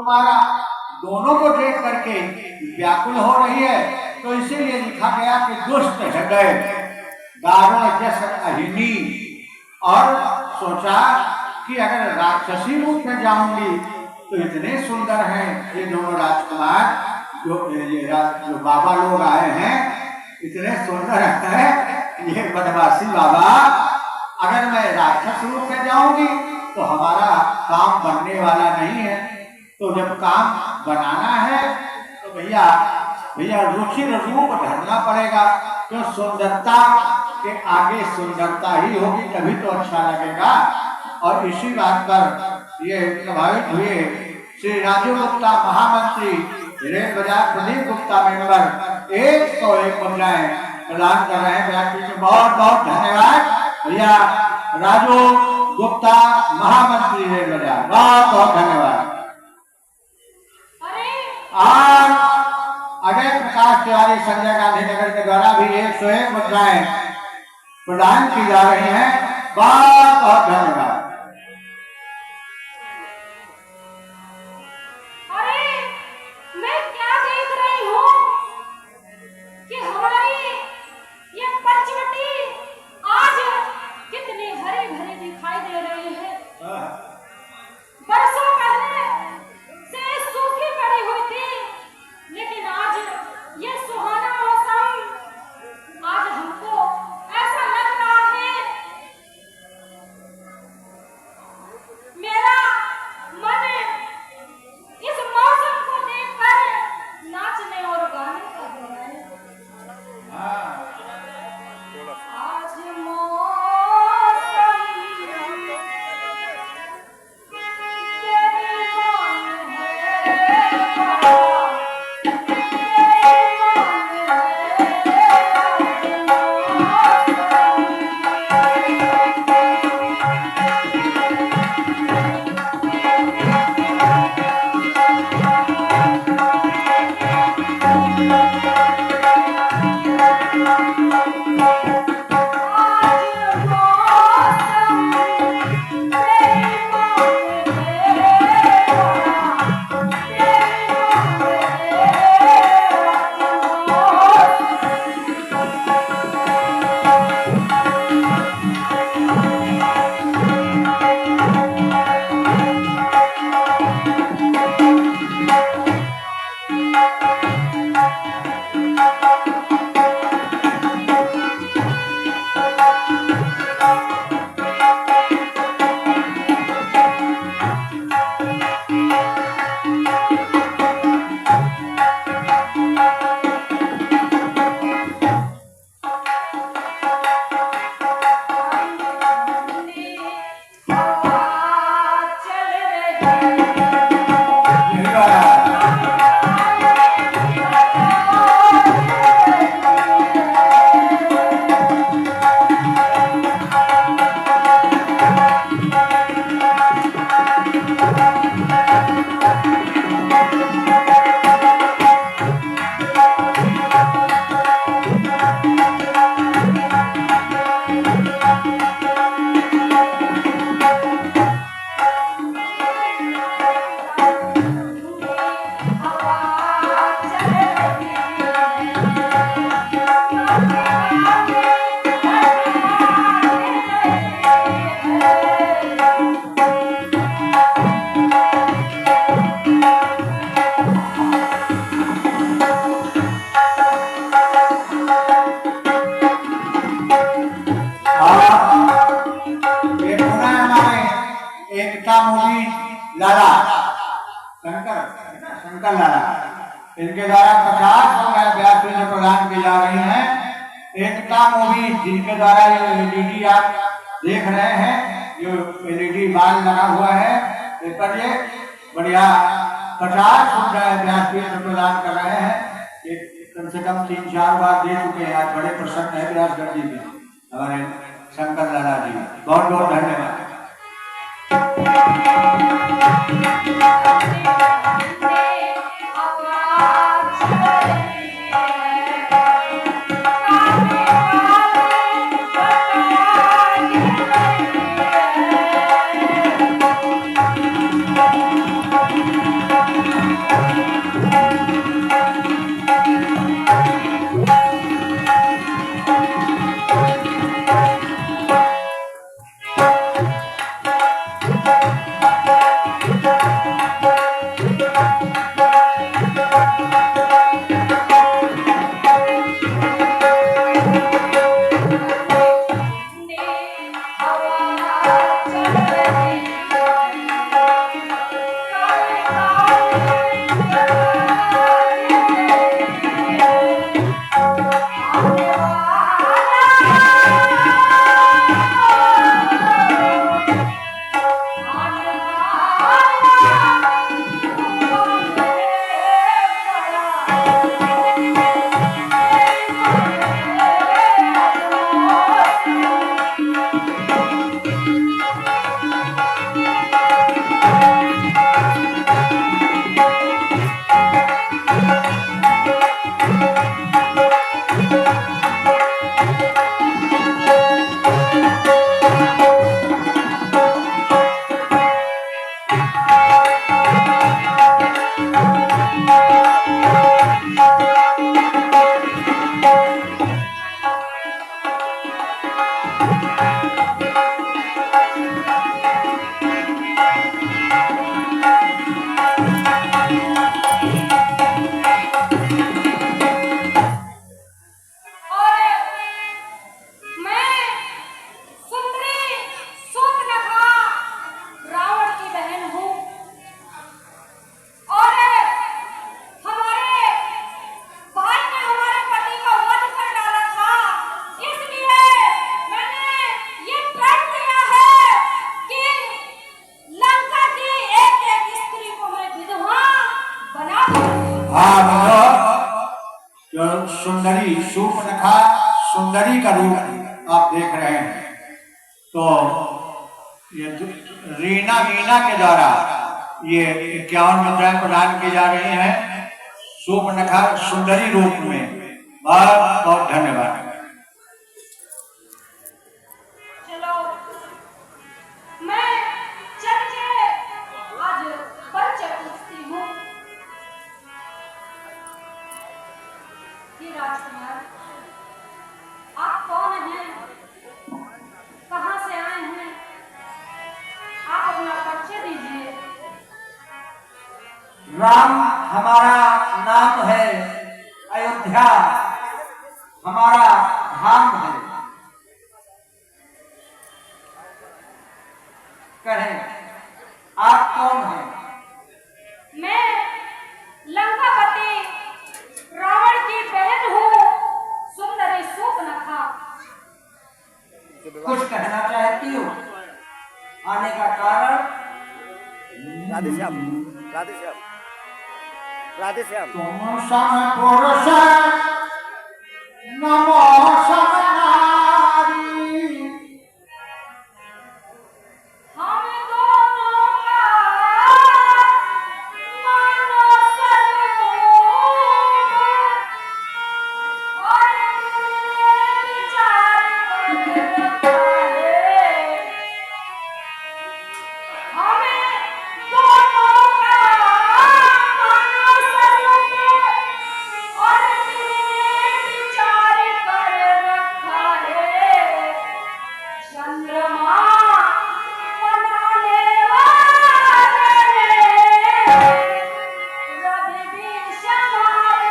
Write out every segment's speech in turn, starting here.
कुमारा दोनों को देख करके व्याकुल हो रही है। तो इसीलिए लिखा गया कि दुष्ट हृदय दारुण जस अहिनी, और सोचा कि अगर राक्षसी रूप में जाऊंगी तो इतने सुंदर हैं ये दोनों राजकुमार, जो बाबा लोग आए हैं इतने सुंदर हैं ये बनवासी बाबा, अगर मैं राक्षस रूप में जाऊंगी तो हमारा काम बनने वाला नहीं है। तो जब काम बनाना है तो भैया रुचिर रूप धरना पड़ेगा। तो सुंदरता के आगे सुंदरता ही होगी, तभी तो अच्छा लगेगा। और इसी बात पर ये प्रभावित हुए श्री राजू गुप्ता महामंत्री, रेल बाजार प्रदीप गुप्ता मेंबर 101 मुद्राएं प्रदान कर रहे हैं। बहुत बहुत धन्यवाद भैया राजू गुप्ता महामंत्री रेल बाजार, बहुत बहुत धन्यवाद। और अजय प्रकाश तिवारी संजय गांधी नगर के द्वारा भी 101 मुद्राएं प्रदान की जा रही हैं, बहुत बहुत धन्यवाद। शंकर लाला, इनके द्वारा 50 व्यासपीठ प्रदान की जा रही हैं। एकता मूवी जिनके द्वारा ये एलईडी आप देख रहे हैं, जो एलईडी बाल लगा हुआ है पेपर, ये बढ़िया 50 व्यासपीठ प्रदान कर रहे हैं। कम से कम 3-4 बार दे चुके हैं। आज बड़े प्रसन्न है व्यासगढ़ जी में हमारे शंकर लाला जी, बहुत बहुत धन्यवाद। सुंदरी शूर्पणखा सुंदरी का रूप आप देख रहे हैं। तो ये रीना मीना के द्वारा ये 51 मुद्राएं प्रदान की जा रही हैं शूर्पणखा सुंदरी रूप में। बहुत बहुत धन्यवाद। चलो मैं चल के आज परिचय पूछती हूँ कि राजकुमार आप कौन हैं, कहाँ से आए हैं, आप अपना परिचय दीजिए। राम हमारा नाम है, अयोध्या हमारा धाम है। कहें आप कौन हैं? मैं लंकापति रावण की बहन हूँ, सुंदरी शूर्पणखा। कुछ कहना चाहती हो? आने का कारण? राधेश्याम, राधेश्याम, राधेश्याम। तुम सम पुरुष नमो सम नारी, हम दोनों का मानो सर्वमूल, और विचार कर रहे। हमें दोनों का मानो सर्वमूल, और विचार कर रखा है। चंद्रमा बनाने वाले रवि भी संभाल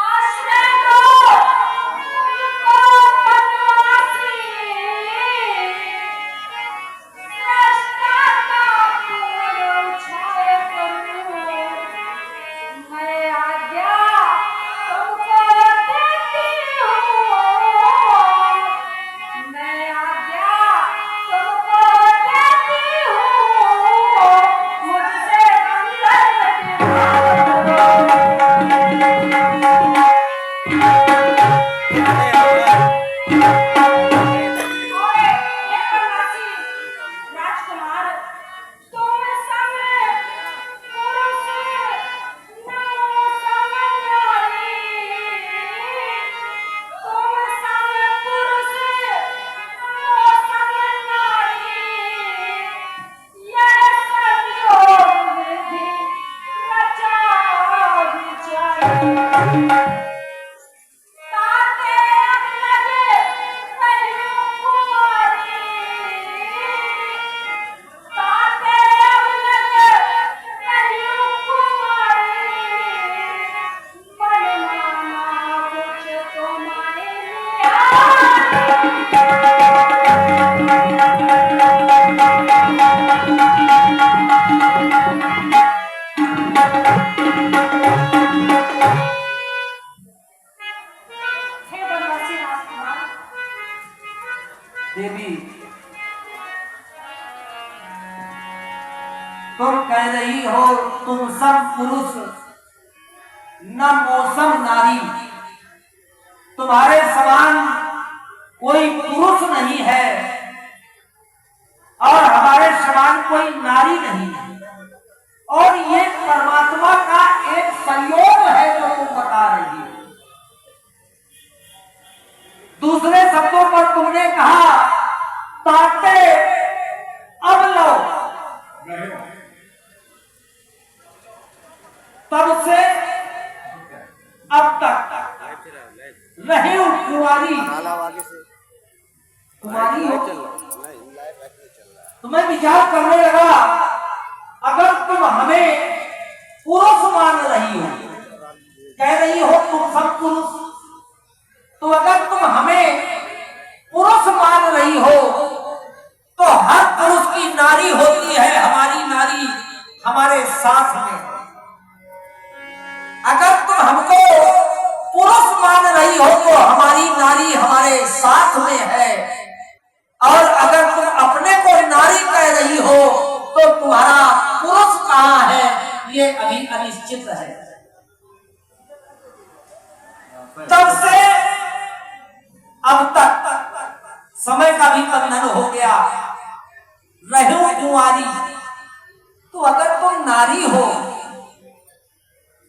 आश्रय दो उनको बनवासी, सृष्टा का पूर्ण छाया करूं। मैं आज्ञा तुमको देती हूँ, मैं आज्ञा तुमको देती हूँ। मुझसे राजकुमार तुम सम पुरुष नमो सम नारी, तुम सम पुरुष नमो सम नारी। यह संयोग विधि रचा विचारी। ताते अब लगे पहलू कुमारी, ताते अब लगे पहलू कुमारी। बनवाना कुछ तुम्हारे हे बनवासी राजकुमार, देवी तुम कह रही हो तुम सब पुरुष न मौसम नारी, तुम्हारे समान कोई पुरुष नहीं है और हमारे समान कोई नारी नहीं है, और ये परमात्मा का एक संयोग है जो तुम बता रही हो। दूसरे शब्दों पर तुमने कहा ताते अब लो, तब से अब तक रही हूं कुंवारी। कुंवारी हो, तुम्हें विचार करने लगा अगर तुम हमें पुरुष मान रही हो, कह रही हो तुम सब पुरुष, तो अगर तुम हमें पुरुष मान रही हो तो हर पुरुष की नारी होती है हमारी नारी हमारे साथ में। अगर तुम हमको पुरुष मान रही हो तो हमारी नारी हमारे साथ में है, और अगर तुम अपने उचित है। तब से अब तक समय का भी बंधन हो गया, रहो कुंवारी। तो अगर तुम नारी हो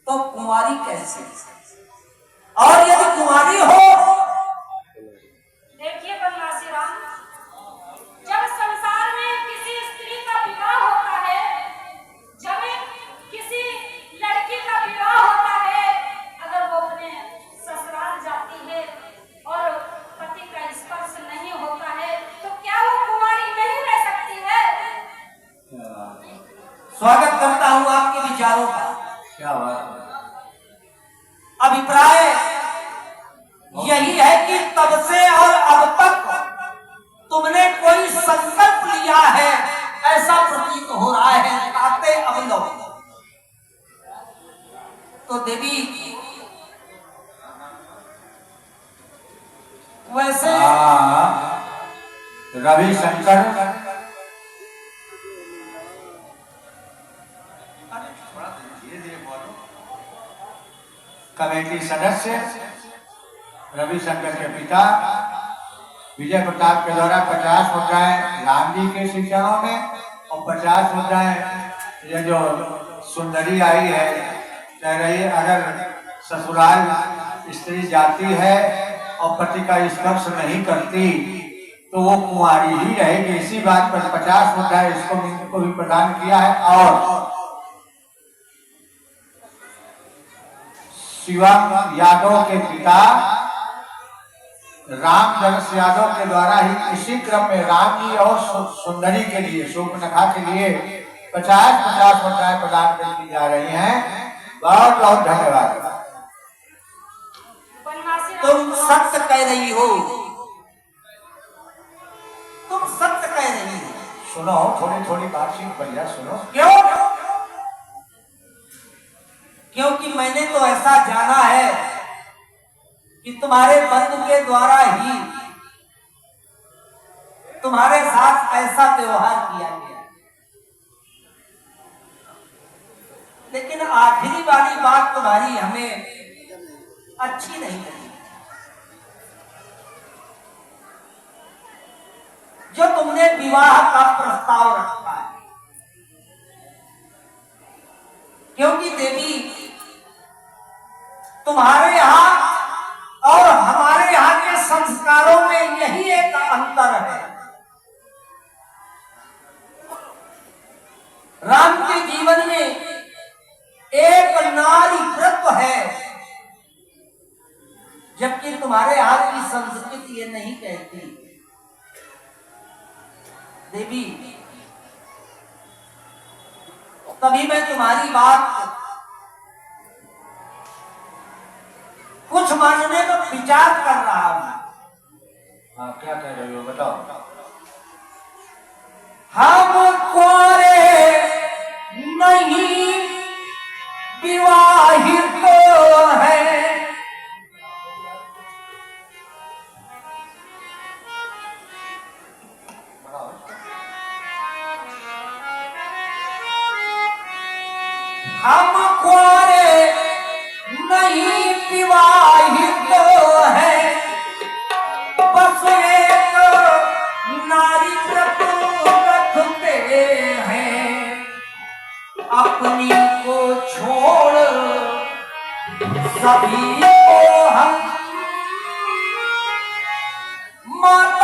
तो कुंवारी कैसे, और यदि कुंवारी हो। देखिए बनवासी राम, जब संसार में किसी स्त्री का विवाह होता है, जब किसी लड़की का विवाह होता है, अगर वो अपने ससुराल जाती है और पति का स्पर्श नहीं होता है, तो क्या वो कुंवारी नहीं रह सकती है? स्वागत करता हूं आपके विचारों का। क्या बात है। अभिप्राय यही है कि तब से और अब तक तुमने कोई संकल्प लिया है, ऐसा प्रतीत हो रहा है। आते अब लो तो देवी वैसे रविशंकर कमेटी सदस्य रविशंकर के पिता विजय प्रताप के द्वारा 50 मुद्राएं राम जी के श्री चरणों में और 50 मुद्राएं ये जो सुंदरी आई है, कह रही है अगर ससुराल स्त्री जाती है और पति का स्पर्श नहीं करती तो वो कुंवारी ही रहेगी। इसी बात पर 50 मुद्राएं इसको भी प्रदान किया है। और शिवम यादव के पिता रामचंद्र यादव के द्वारा ही इसी क्रम में राम जी और सुंदरी के लिए, शूर्पणखा के लिए 50 मुद्राएं प्रदान की जा रही हैं। बहुत बहुत धन्यवाद। बनवासी राम, तुम सत्य कह रही हो, तुम सत्य कह रही हो। सुनो, थोड़ी थोड़ी बातचीत बढ़िया सुनो। क्यों? क्योंकि मैंने तो ऐसा जाना है कि तुम्हारे बंधु के द्वारा ही तुम्हारे साथ ऐसा व्यवहार किया गया। लेकिन आखिरी वाली बात तुम्हारी हमें अच्छी नहीं लगी, जो तुमने विवाह का प्रस्ताव रखा है। क्योंकि देवी तुम्हारे यहाँ और हमारे यहाँ के संस्कारों में यही एक अंतर है। राम के जीवन में एक नारी व्रत है, जबकि तुम्हारे यहाँ की संस्कृति ये नहीं कहती। देवी तभी मैं तुम्हारी बात कुछ मानने का विचार कर रहा हूं। हाँ, क्या कह रही हो बताओ। हम कुंवारे नहीं विवाहित हैं, हम कुंवारे नहीं विवाहित हैं, बस एक नारी व्रत रखते हैं। अपनी को छोड़ सभी को हम माता